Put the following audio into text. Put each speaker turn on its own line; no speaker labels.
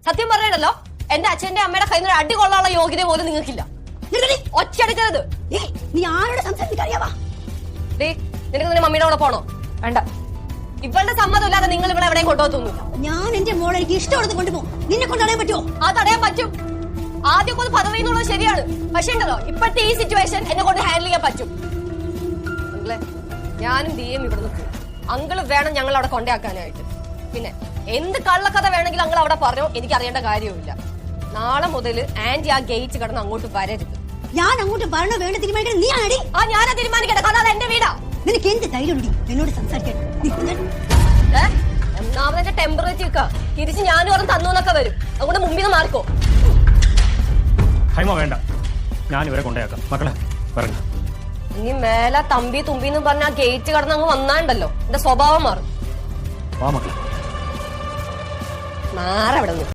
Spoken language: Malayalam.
സത്യം പറയണല്ലോ, എന്റെ അച്ഛന്റെ അമ്മയുടെ കയ്യിൽ നിന്ന് അടി കൊള്ളാനുള്ള യോഗ്യത പോലും നിങ്ങൾക്കില്ല. ഒച്ചടിക്കരുത്.
നീ ആരോട് സംസാരിക്കാറിയാവാ?
നിനക്ക് നിന്റെ മമ്മിയുടെ കൂടെ പോണോ? വേണ്ട. ഇവളുടെ സമ്മതം ഇല്ലാതെ നിങ്ങൾ ഇവിടെ എവിടെയും കൊണ്ടുപോകത്തൊന്നുമില്ല.
ഞാൻ എന്റെ മോളെ എനിക്ക് ഇഷ്ടമുള്ളത് കൊണ്ടുപോകും. നിന്നെ കൊണ്ട് തടയാൻ പറ്റുമോ?
അത് തടയാൻ പറ്റും. ആദ്യമൊക്കെ ഒന്ന് പദവി എന്നുള്ളത് ശരിയാണ്. പക്ഷേ ഉണ്ടല്ലോ, ഇപ്പോഴത്തെ ഈ സിറ്റുവേഷൻ എന്നെ കൊണ്ട് ഹാൻഡിൽ ചെയ്യാൻ പറ്റും. അങ്കിളെ, ഞാനും ദിയയും ഇവിടെ നിൽക്കും. അങ്കിള് വേണം ഞങ്ങൾ അവിടെ കൊണ്ടാക്കാനായിട്ട്. പിന്നെ എന്ത് കള്ളക്കഥ വേണമെങ്കിലും അങ്കിൾ അവിടെ പറഞ്ഞോ, എനിക്ക് അറിയേണ്ട കാര്യവുമില്ല. നാളെ മുതൽ ആന്റി ആ ഗേറ്റ് കടന്ന് അങ്ങോട്ട് വരരുത്.
ഞാൻ അങ്ങോട്ട് വരണോ വേണ്ട തീരുമാനിക്കണം നീ ആടി.
ഞാനാ തീരുമാനിക്കട്ടെ, കാരണം അത് എന്റെ വീടാ.
നിനക്ക് എന്ത് ധൈര്യം എന്നോട് സംസാരിക്കാൻ?
ഒന്നാമത് എന്റെ ടെമ്പറേച്ചർ വെക്കുക, തിരിച്ച് ഞാനും ഓർമ്മ തന്നു എന്നൊക്കെ വരും. അതുകൊണ്ട് മുമ്പിൽ നിന്ന് മാർക്കോ.
ഹൈമ വേണ്ട, ഞാൻ ഇവരെ കൊണ്ടേക്കാം. മക്കളെ പറഞ്ഞു,
ഇനി മേലെ തമ്പി തുമ്പിന്ന് പറഞ്ഞ ആ ഗേറ്റ് കടന്ന് അങ്ങ് വന്നാണ്ടല്ലോ എന്റെ സ്വഭാവം മാറും.
വാ മക്കളെ.
മാറവിടെ നിന്ന്